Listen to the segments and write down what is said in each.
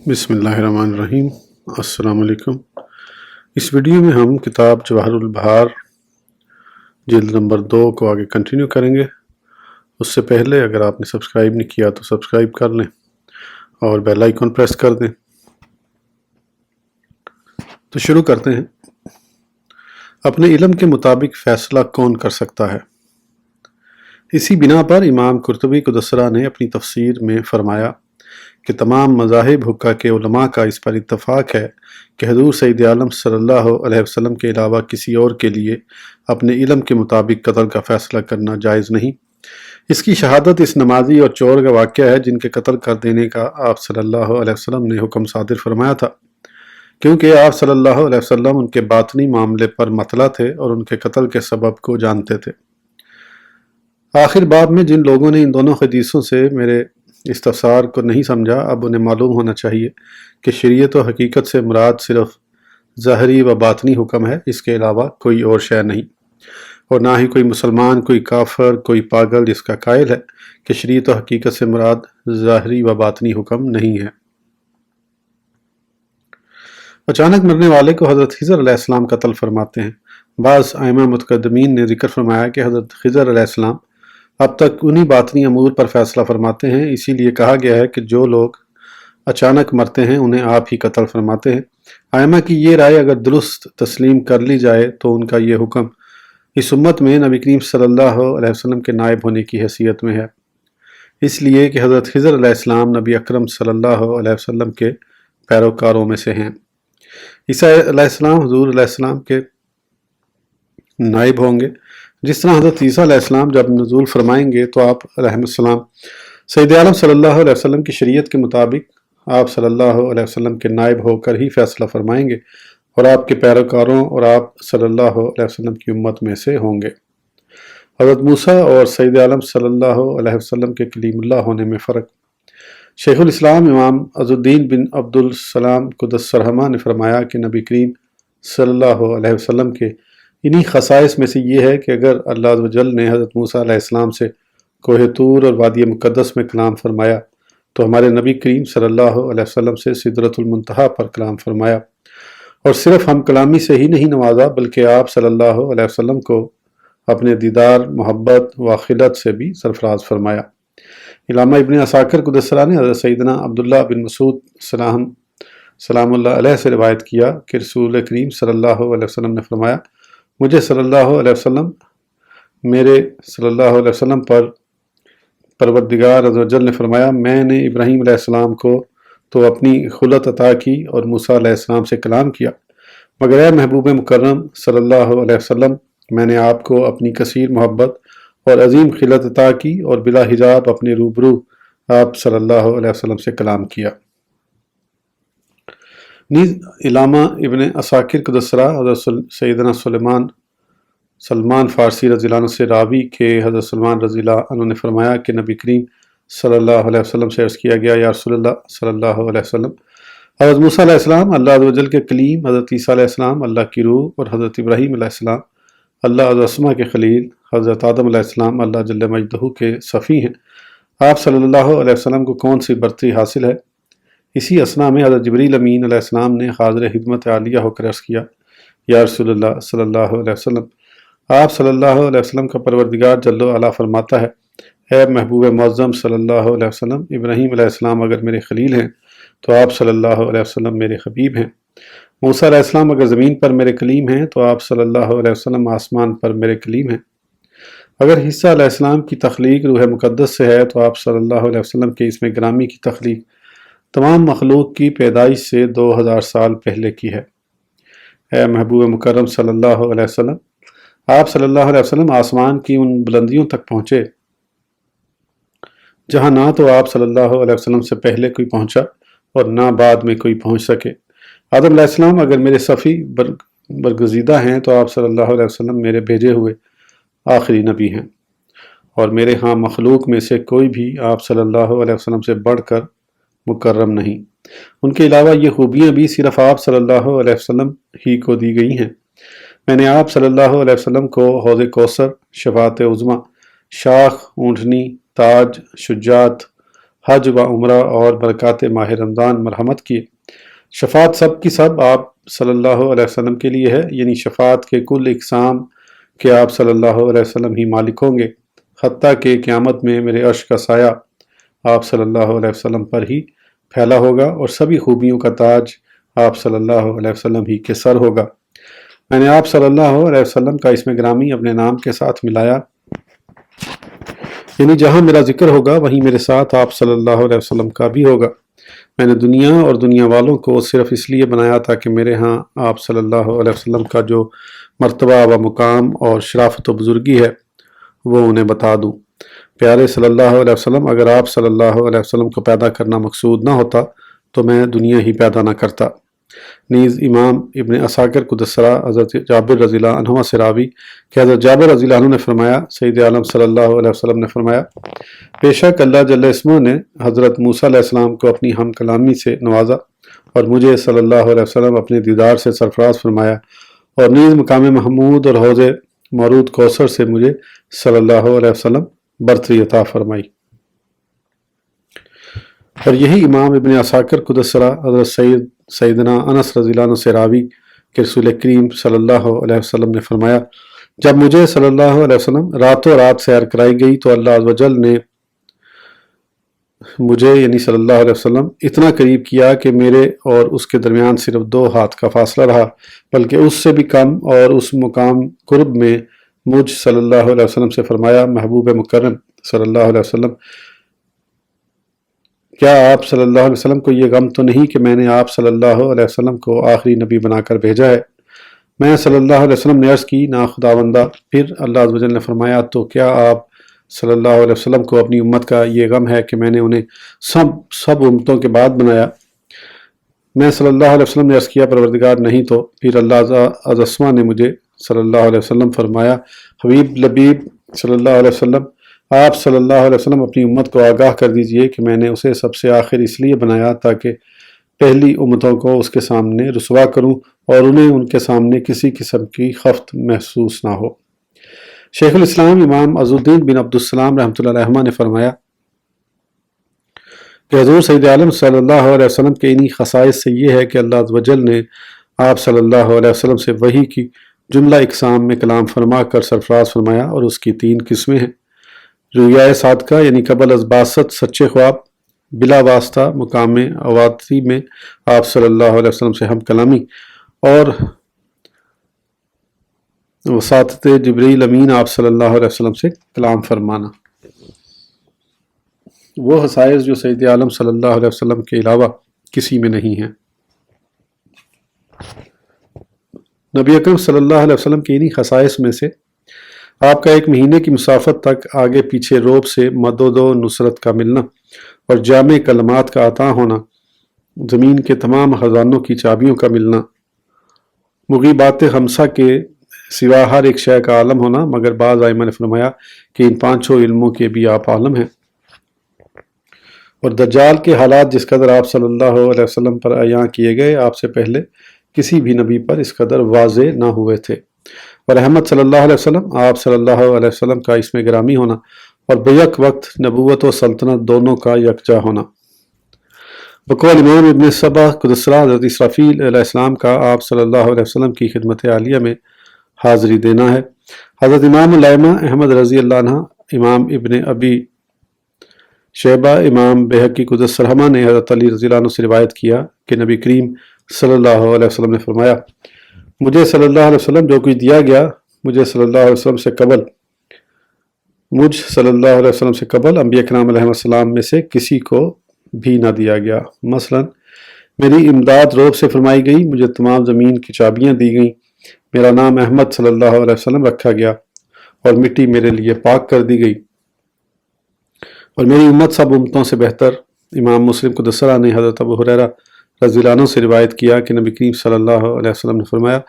بسم اللہ الرحمن الرحیم۔ السلام علیکم۔ اس ویڈیو میں ہم کتاب جواہر البحار جلد نمبر 2 کو آگے کنٹینیو کریں گے۔ اس سے پہلے اگر آپ نے سبسکرائب نہیں کیا تو سبسکرائب کر لیں اور بیل آئیکن پریس کر دیں۔ تو شروع کرتے ہیں۔ اپنے علم کے مطابق فیصلہ کون کر سکتا ہے؟ اسی بنا پر امام قرطبی قدسرہ نے اپنی تفسیر میں فرمایا کہ تمام مذاہب حقہ کے علماء کا اس پر اتفاق ہے کہ حضور سید عالم صلی اللہ علیہ وسلم کے علاوہ کسی اور کے لیے اپنے علم کے مطابق قتل کا فیصلہ کرنا جائز نہیں۔ اس کی شہادت اس نمازی اور چور کا واقعہ ہے جن کے قتل کر دینے کا آپ صلی اللہ علیہ وسلم نے حکم صادر فرمایا تھا، کیونکہ آپ صلی اللہ علیہ وسلم ان کے باطنی معاملے پر مطلع تھے اور ان کے قتل کے سبب کو جانتے تھے۔ آخر باب میں جن لوگوں نے ان دونوں حدیثوں سے میرے استفسار کو نہیں سمجھا، اب انہیں معلوم ہونا چاہیے کہ شریعت و حقیقت سے مراد صرف ظاہری و باطنی حکم ہے، اس کے علاوہ کوئی اور شے نہیں، اور نہ ہی کوئی مسلمان، کوئی کافر، کوئی پاگل اس کا قائل ہے کہ شریعت و حقیقت سے مراد ظاہری و باطنی حکم نہیں ہے۔ اچانک مرنے والے کو حضرت خضر علیہ السلام قتل فرماتے ہیں۔ بعض ائمہ متقدمین نے ذکر فرمایا کہ حضرت خضر علیہ السلام اب تک انہی باطنی امور پر فیصلہ فرماتے ہیں، اسی لیے کہا گیا ہے کہ جو لوگ اچانک مرتے ہیں انہیں آپ ہی قتل فرماتے ہیں۔ ائمہ کی یہ رائے اگر درست تسلیم کر لی جائے تو ان کا یہ حکم اس امت میں نبی کریم صلی اللہ علیہ وسلم کے نائب ہونے کی حیثیت میں ہے، اس لیے کہ حضرت خضر علیہ السلام نبی اکرم صلی اللہ علیہ وسلم کے پیروکاروں میں سے ہیں۔ عیسیٰ علیہ السلام حضور علیہ السلام کے نائب ہوں گے، جس طرح حضرت عیسیٰ علیہ السلام جب نزول فرمائیں گے تو آپ علیہ السلام سید عالم صلی اللہ علیہ وسلم کی شریعت کے مطابق آپ صلی اللہ علیہ وسلم کے نائب ہو کر ہی فیصلہ فرمائیں گے اور آپ کے پیروکاروں اور آپ صلی اللہ علیہ وسلم کی امت میں سے ہوں گے۔ حضرت موسیٰ اور سید عالم صلی اللہ علیہ وسلم کے کلیم اللہ ہونے میں فرق۔ شیخ الاسلام امام عز الدین بن عبد السلام قدس سرہما نے فرمایا کہ نبی کریم صلی اللہ علیہ وسلم کے انہی خصائص میں سے یہ ہے کہ اگر اللہ عز و جل نے حضرت موسیٰ علیہ السلام سے کوہ طور اور وادی مقدس میں کلام فرمایا تو ہمارے نبی کریم صلی اللہ علیہ وسلم سے سدرۃ المنتہا پر کلام فرمایا، اور صرف ہم کلامی سے ہی نہیں نوازا بلکہ آپ صلی اللہ علیہ وسلم کو اپنے دیدار، محبت و خلت سے بھی سرفراز فرمایا۔ علامہ ابن عساکر قدسرہ نے حضرت سیدنا عبداللہ بن مسعود سلام اللہ علیہ سے روایت کیا کہ رسول کریم صلی اللہ علیہ وسلم نے فرمایا، مجھے صلی اللہ علیہ وسلم میرے صلی اللہ علیہ وسلم پر پروردگار عز و جل نے فرمایا، میں نے ابراہیم علیہ السلام کو تو اپنی خلت عطا کی اور موسیٰ علیہ السلام سے کلام کیا، مگر اے محبوب مکرم صلی اللہ علیہ وسلم، میں نے آپ کو اپنی کثیر محبت اور عظیم خلت عطا کی اور بلا حجاب اپنے روبرو آپ صلی اللہ علیہ وسلم سے کلام کیا۔ نیز علامہ ابن عساکر قدسرہ حضرت سیدنا سلمان فارسی رضی اللہ عنہ سے راوی کہ حضرت سلمان رضی اللہ عنہ نے فرمایا کہ نبی کریم صلی اللہ علیہ وسلم سے عرض کیا گیا، یا رسول اللہ صلی اللہ علیہ وسلم، حضرت موسیٰ علیہ السلام اللہ عز و جل کے کلیم، حضرت عیسیٰ علیہ السلام اللہ کی روح، اور حضرت ابراہیم علیہ السلام اللہ عز و اسما کے خلیل، حضرت آدم علیہ السلام اللہ جل مجدہ کے صفی ہیں۔ آپ صلی اللہ علیہ وسلم کو کون سی برتری حاصل ہے؟ اسی اثنا میں حضرت جبریل امین علیہ السلام نے حاضر خدمت عالیہ ہو کر عرض کیا، یا رسول اللہ صلی اللہ علیہ وسلم، آپ صلی اللہ علیہ وسلم کا پروردگار جل و علا فرماتا ہے، اے محبوب معظم صلی اللہ علیہ وسلم، ابراہیم علیہ السلام اگر میرے خلیل ہیں تو آپ صلی اللہ علیہ وسلم میرے حبیب ہیں۔ موسیٰ علیہ السلام اگر زمین پر میرے کلیم ہیں تو آپ صلی اللہ علیہ وسلم آسمان پر میرے کلیم ہیں۔ اگر عیسیٰ علیہ السلام کی تخلیق روح مقدس سے ہے تو آپ صلی اللہ علیہ وسلم کے اسم گرامی کی تخلیق تمام مخلوق کی پیدائش سے 2000 سال پہلے کی ہے۔ اے محبوب مکرم صلی اللہ علیہ وسلم، آپ صلی اللہ علیہ وسلم آسمان کی ان بلندیوں تک پہنچے جہاں نہ تو آپ صلی اللہ علیہ وسلم سے پہلے کوئی پہنچا اور نہ بعد میں کوئی پہنچ سکے۔ آدم علیہ السلام اگر میرے صفی برگزیدہ ہیں تو آپ صلی اللہ علیہ وسلم میرے بھیجے ہوئے آخری نبی ہیں، اور میرے ہاں مخلوق میں سے کوئی بھی آپ صلی اللہ علیہ وسلم سے بڑھ کر مکرم نہیں۔ ان کے علاوہ یہ خوبیاں بھی صرف آپ صلی اللہ علیہ وسلم ہی کو دی گئی ہیں۔ میں نے آپ صلی اللہ علیہ وسلم کو حوض کوثر، شفاعت عظمیٰ، شاخ، اونٹنی، تاج، شجاعت، حج و عمرہ اور برکات ماہ رمضان مرحمت کیے۔ شفاعت سب کی سب آپ صلی اللہ علیہ وسلم کے لیے ہے، یعنی شفاعت کے کل اقسام کے آپ صلی اللہ علیہ وسلم ہی مالک ہوں گے، حتیٰ کہ قیامت میں میرے عرش کا سایہ آپ صلی اللہ علیہ وسلم پر ہی پھیلا ہوگا اور سبھی خوبیوں کا تاج آپ صلی اللہ علیہ وسلم ہی کے سر ہوگا۔ میں نے آپ صلی اللہ علیہ وسلم کا اسم گرامی اپنے نام کے ساتھ ملایا، یعنی جہاں میرا ذکر ہوگا وہیں میرے ساتھ آپ صلی اللہ علیہ وسلم کا بھی ہوگا۔ میں نے دنیا اور دنیا والوں کو صرف اس لیے بنایا تھا کہ میرے ہاں آپ صلی اللہ علیہ وسلم کا جو مرتبہ و مقام اور شرافت و بزرگی ہے وہ انہیں بتا دوں۔ پیارے صلی اللہ علیہ وسلم، اگر آپ صلی اللہ علیہ وسلم کو پیدا کرنا مقصود نہ ہوتا تو میں دنیا ہی پیدا نہ کرتا۔ نیز امام ابن عساکر قدس سرہ حضرت جابر رضی اللہ عنہ سے راوی کہ حضرت جابر رضی اللہ عنہ نے فرمایا، سید عالم صلی اللہ علیہ وسلم نے فرمایا، بے شک اللہ جل اسمہ نے حضرت موسیٰ علیہ السلام کو اپنی ہم کلامی سے نوازا اور مجھے صلی اللہ علیہ وسلم اپنے دیدار سے سرفراز فرمایا، اور نیز مقام محمود اور حوض مورود کوثر سے مجھے صلی اللہ علیہ وسلم برتری عطا فرمائی۔ اور یہی امام ابن عساکر قدس سرہ حضرت سیدنا انس رضی اللہ عنہ سے راوی کہ رسول کریم صلی اللہ علیہ وسلم نے فرمایا، جب مجھے صلی اللہ علیہ وسلم راتوں رات سیر کرائی گئی تو اللہ عز و جل نے مجھے یعنی صلی اللہ علیہ وسلم اتنا قریب کیا کہ میرے اور اس کے درمیان صرف 2 ہاتھ کا فاصلہ رہا، بلکہ اس سے بھی کم، اور اس مقام قرب میں مجھ صلی اللہ علیہ وسلم سے فرمایا، محبوب مکرم صلی اللہ علیہ وسلم، کیا آپ صلی اللہ علیہ وسلم کو یہ غم تو نہیں کہ میں نے آپ صلی اللہ علیہ وسلم کو آخری نبی بنا کر بھیجا ہے؟ میں صلی اللہ علیہ وسلم نے عرض کی، نا خداوندہ۔ پھر اللہ عز و جل نے فرمایا، تو کیا آپ صلی اللہ علیہ وسلم کو اپنی امت کا یہ غم ہے کہ میں نے انہیں سب امتوں کے بعد بنایا؟ میں صلی اللہ علیہ وسلم نے عرض کیا، پروردگار نہیں تو۔ پھر اللہ عز و جل نے مجھے صلی اللہ علیہ وسلم فرمایا، حبیب لبیب صلی اللہ علیہ وسلم، آپ صلی اللہ علیہ وسلم اپنی امت کو آگاہ کر دیجئے کہ میں نے اسے سب سے آخر اس لیے بنایا تاکہ پہلی امتوں کو اس کے سامنے رسوا کروں اور انہیں ان کے سامنے کسی قسم کی خفت محسوس نہ ہو۔ شیخ الاسلام امام عز الدین بن عبدالسلام رحمۃ اللہ علیہ نے فرمایا کہ حضور سید عالم صلی اللہ علیہ وسلم کے انہی خصائص سے یہ ہے کہ اللہ عز و جل نے آپ صلی اللہ علیہ وسلم سے وحی کی جملہ اقسام میں کلام فرما کر سرفراز فرمایا، اور اس کی 3 قسمیں ہیں: رؤیا صادقہ یعنی قبل از بعثت سچے خواب، بلا واسطہ مقام اواتی میں آپ صلی اللہ علیہ وسلم سے ہم کلامی، اور وساطت جبریل امین آپ صلی اللہ علیہ وسلم سے کلام فرمانا۔ وہ خصائص جو سید عالم صلی اللہ علیہ وسلم کے علاوہ کسی میں نہیں ہیں۔ نبی اکرم صلی اللہ علیہ وسلم کی انہی خصائص میں سے آپ کا 1 مہینے کی مسافت تک آگے پیچھے روب سے مدد و نصرت کا ملنا اور جامع کلمات کا عطا ہونا، زمین کے تمام خزانوں کی چابیوں کا ملنا، مغیبات خمسہ کے سوا ہر ایک شے کا عالم ہونا، مگر بعض ائمہ نے فرمایا کہ ان 5 علموں کے بھی آپ عالم ہیں، اور دجال کے حالات جس قدر آپ صلی اللہ علیہ وسلم پر عیاں کیے گئے، آپ سے پہلے کسی بھی نبی پر اس قدر واضح نہ ہوئے تھے۔ اور احمد صلی اللہ علیہ وسلم، آپ صلی اللہ علیہ وسلم کا اسم گرامی ہونا اور بیک وقت نبوت و سلطنت دونوں کا یکجا ہونا۔ بقول امام ابن سبا قدس سرہ حضرت اسرافیل علیہ السلام کا آپ صلی اللہ علیہ وسلم کی خدمت عالیہ میں حاضری دینا ہے۔ حضرت امام الائمہ احمد رضی اللہ عنہ، امام ابن ابی شیبہ، امام بہقی قدس سرہما نے حضرت علی رضی اللہ عنہ سے روایت کیا کہ نبی کریم صلی اللہ علیہ وسلم نے فرمایا، مجھے صلی اللہ علیہ وسلم جو کچھ دیا گیا، مجھ صلی اللہ علیہ وسلم سے قبل انبیاء کرام علیہ السلام میں سے کسی کو بھی نہ دیا گیا۔ مثلا میری امداد روب سے فرمائی گئی، مجھے تمام زمین کی چابیاں دی گئیں، میرا نام احمد صلی اللہ علیہ وسلم رکھا گیا اور مٹی میرے لیے پاک کر دی گئی، اور میری امت سب امتوں سے بہتر۔ امام مسلم قدس سرہ نے حضرت ابو ہریرہ رضی اللہ عنہ سے روایت کیا کہ نبی کریم صلی اللہ علیہ وسلم نے فرمایا،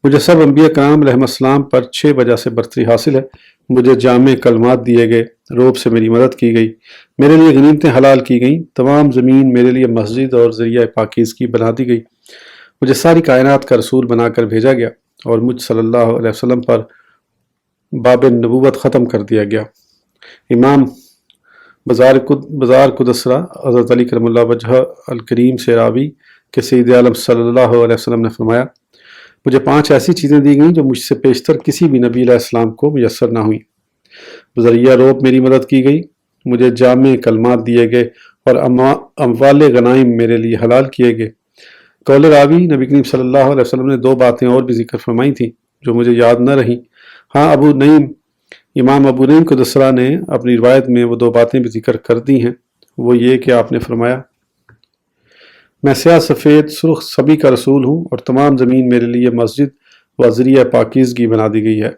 مجھے سب انبیاء کرام علیہ السلام پر 6 وجہ سے برتری حاصل ہے۔ مجھے جامع کلمات دیے گئے، روب سے میری مدد کی گئی، میرے لیے غنیمتیں حلال کی گئیں، تمام زمین میرے لیے مسجد اور ذریعہ پاکیزگی بنا دی گئی، مجھے ساری کائنات کا رسول بنا کر بھیجا گیا، اور مجھ صلی اللہ علیہ وسلم پر باب نبوت ختم کر دیا گیا۔ امام بازار قدسرہ حضرت علی کرم اللہ وجہ الکریم سے راوی کہ سید عالم صلی اللہ علیہ وسلم نے فرمایا مجھے 5 ایسی چیزیں دی گئیں جو مجھ سے پیشتر کسی بھی نبی علیہ السلام کو میسر نہ ہوئیں۔ بذریعہ روب میری مدد کی گئی، مجھے جامع کلمات دیے گئے اور اموال غنائم میرے لیے حلال کیے گئے۔ قول راوی نبی کریم صلی اللہ علیہ وسلم نے 2 باتیں اور بھی ذکر فرمائی تھیں جو مجھے یاد نہ رہیں۔ ہاں امام ابو نعیم قدسرہ نے اپنی روایت میں وہ 2 باتیں بھی ذکر کر دی ہیں۔ وہ یہ کہ آپ نے فرمایا میں سیاہ سفید سرخ سبھی کا رسول ہوں اور تمام زمین میرے لیے مسجد و ذریعہ پاکیزگی بنا دی گئی ہے۔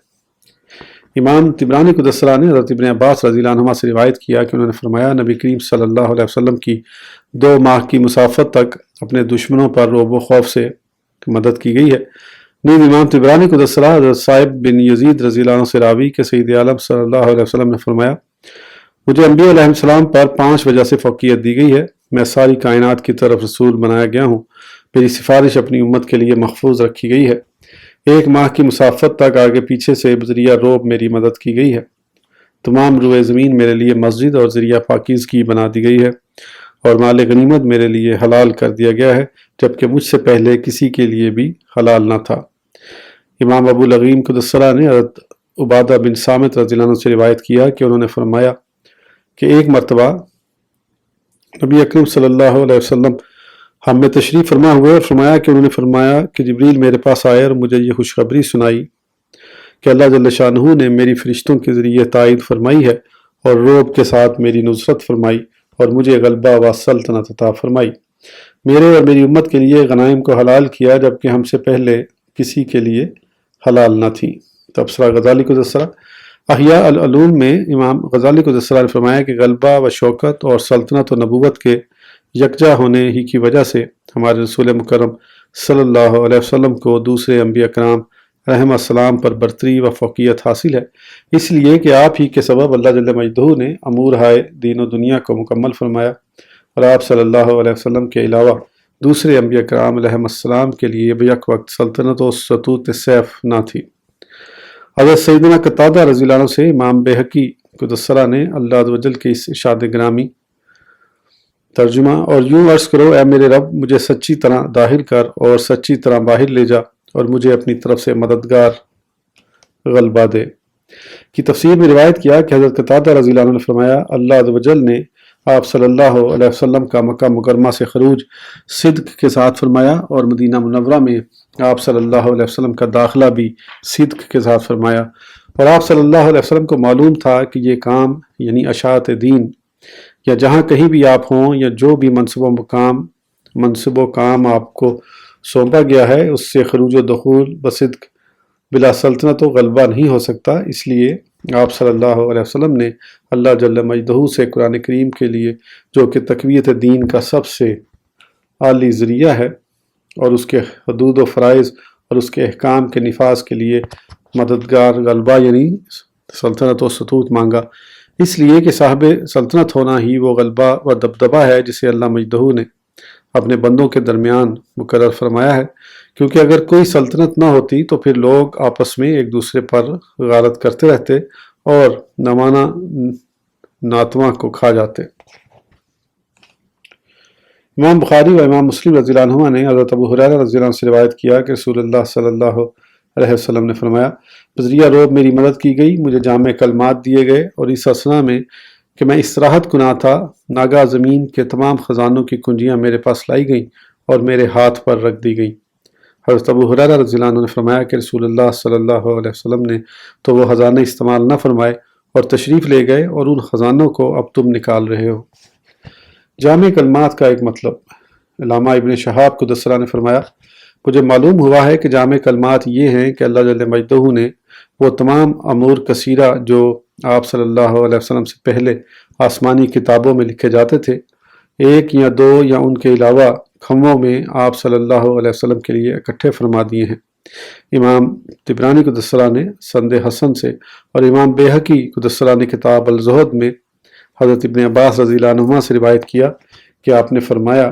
امام طبرانی قدسرہ نے حضرت ابن عباس رضی اللہ عنہما سے روایت کیا کہ انہوں نے فرمایا نبی کریم صلی اللہ علیہ وسلم کی 2 ماہ کی مسافت تک اپنے دشمنوں پر رعب و خوف سے مدد کی گئی ہے۔ نیز امام طبرانی قدسرہ حضرت صاحب بن یزید رضی اللہ عنہ سے راوی کہ سید عالم صلی اللہ علیہ وسلم نے فرمایا مجھے انبیاء علیہ السلام پر 5 وجہ سے فوقیت دی گئی ہے۔ میں ساری کائنات کی طرف رسول بنایا گیا ہوں، میری سفارش اپنی امت کے لیے محفوظ رکھی گئی ہے، 1 ماہ کی مسافت تک آگے پیچھے سے بذریعہ روب میری مدد کی گئی ہے، تمام روئے زمین میرے لیے مسجد اور ذریعہ پاکیزگی بنا دی گئی ہے، اور مال غنیمت میرے لیے حلال کر دیا گیا ہے جبکہ مجھ سے پہلے کسی کے لیے بھی حلال نہ تھا۔ امام ابو لغیم قدسرہ نے حضرت عبادہ بن صامت رضی اللہ عنہ سے روایت کیا کہ انہوں نے فرمایا کہ ایک مرتبہ نبی اکرم صلی اللہ علیہ وسلم ہم میں تشریف فرما ہوئے اور فرمایا کہ انہوں نے فرمایا کہ جبریل میرے پاس آئے اور مجھے یہ خوشخبری سنائی کہ اللہ جل شانہ نے میری فرشتوں کے ذریعے تائید فرمائی ہے اور روب کے ساتھ میری نصرت فرمائی اور مجھے غلبہ و سلطنت عطا فرمائی، میرے اور میری امت کے لیے غنائم کو حلال کیا جبکہ ہم سے پہلے کسی کے لیے حلال نہ تھی۔ تبصرہ غزالی قدسرہ احیاء العلوم میں امام غزالی قدسرہ نے فرمایا کہ غلبہ و شوکت اور سلطنت و نبوت کے یکجا ہونے ہی کی وجہ سے ہمارے رسول مکرم صلی اللہ علیہ وسلم کو دوسرے انبیاء کرام رحمہ السلام پر برتری و فوقیت حاصل ہے، اس لیے کہ آپ ہی کے سبب اللہ جل مجدہ نے امور ہائے دین و دنیا کو مکمل فرمایا اور آپ صلی اللہ علیہ وسلم کے علاوہ دوسرے انبیاء کرام علیہ السلام کے لیے بیک وقت سلطنت و سطوت سیف نہ تھی۔ حضرت سیدنا قتادہ رضی اللہ عنہ سے امام بہقی قدسرہ نے اللہ عز و جل کے اس ارشاد گرامی ترجمہ اور یوں عرض کرو اے میرے رب مجھے سچی طرح داخل کر اور سچی طرح باہر لے جا اور مجھے اپنی طرف سے مددگار غلبہ دے کی تفسیر میں روایت کیا کہ حضرت قتادہ رضی اللہ عنہ نے فرمایا اللہ عز و جل نے آپ صلی اللہ علیہ وسلم کا مکہ مکرمہ سے خروج صدق کے ساتھ فرمایا اور مدینہ منورہ میں آپ صلی اللہ علیہ وسلم کا داخلہ بھی صدق کے ساتھ فرمایا، اور آپ صلی اللہ علیہ وسلم کو معلوم تھا کہ یہ کام یعنی اشاعت دین یا جہاں کہیں بھی آپ ہوں یا جو بھی منصب و کام آپ کو سونپا گیا ہے اس سے خروج و دخول بصدق بلا سلطنت و غلبہ نہیں ہو سکتا، اس لیے آپ صلی اللہ علیہ وسلم نے اللہ جل مجدہ سے قرآن کریم کے لیے جو کہ تقویت دین کا سب سے عالی ذریعہ ہے اور اس کے حدود و فرائض اور اس کے احکام کے نفاذ کے لیے مددگار غلبہ یعنی سلطنت و سطوت مانگا، اس لیے کہ صاحب سلطنت ہونا ہی وہ غلبہ و دبدبہ ہے جسے اللہ مجدہ نے اپنے بندوں کے درمیان مقرر فرمایا ہے، کیونکہ اگر کوئی سلطنت نہ ہوتی تو پھر لوگ آپس میں ایک دوسرے پر غارت کرتے رہتے اور نمانا ناتواں کو کھا جاتے۔ امام بخاری و امام مسلم رضی اللہ عنہما نے حضرت ابو ہریرہ رضی اللہ عنہ سے روایت کیا کہ رسول اللہ صلی اللہ علیہ وسلم نے فرمایا بذریعہ روب میری مدد کی گئی، مجھے جامع کلمات دیے گئے اور اس اسنا میں کہ میں استراحت کنا تھا ناگاہ زمین کے تمام خزانوں کی کنجیاں میرے پاس لائی گئیں اور میرے ہاتھ پر رکھ دی گئیں۔ حضرت ابو ہریرہ رضی اللہ عنہ نے فرمایا کہ رسول اللہ صلی اللہ علیہ وسلم نے تو وہ خزانے استعمال نہ فرمائے اور تشریف لے گئے اور ان خزانوں کو اب تم نکال رہے ہو۔ جامع کلمات کا ایک مطلب علامہ ابن شہاب قدسرہ نے فرمایا مجھے معلوم ہوا ہے کہ جامع کلمات یہ ہیں کہ اللہ جل مجدہ نے وہ تمام امور کثیرہ جو آپ صلی اللہ علیہ وسلم سے پہلے آسمانی کتابوں میں لکھے جاتے تھے 1 یا 2 یا ان کے علاوہ خموں میں آپ صلی اللہ علیہ وسلم کے لیے اکٹھے فرما دیے ہیں۔ امام طبرانی قدسرہ نے سند حسن سے اور امام بہقی قدسرہ نے کتاب الزہد میں حضرت ابن عباس رضی اللہ عنہما سے روایت کیا کہ آپ نے فرمایا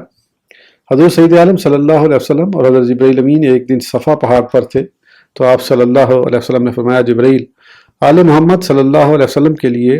حضور سید عالم صلی اللہ علیہ وسلم اور حضرت جبرائیل امین ایک دن صفا پہاڑ پر تھے تو آپ صلی اللہ علیہ وسلم نے فرمایا جبرائیل آل محمد صلی اللہ علیہ وسلم کے لیے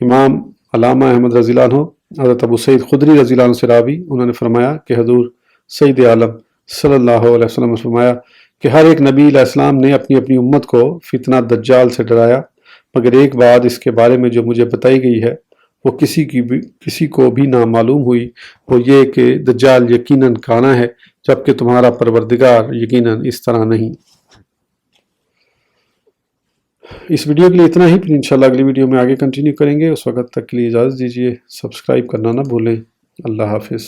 امام علامہ احمد رضی اللہ عنہ حضرت ابو سعید خدری رضی اللہ عنہ سے راوی، انہوں نے فرمایا کہ حضور سید عالم صلی اللہ علیہ وسلم نے فرمایا کہ ہر ایک نبی علیہ السلام نے اپنی اپنی امت کو فتنہ دجال سے ڈرایا، مگر ایک بات اس کے بارے میں جو مجھے بتائی گئی ہے وہ کسی کو بھی نہ معلوم ہوئی، وہ یہ کہ دجال یقیناً کانا ہے، جبکہ تمہارا پروردگار یقیناً اس طرح نہیں۔ اس ویڈیو کے لیے اتنا ہی، پھر انشاءاللہ اگلی ویڈیو میں آگے کنٹینیو کریں گے۔ اس وقت تک کے لیے اجازت دیجیے، سبسکرائب کرنا نہ بھولیں۔ اللہ حافظ۔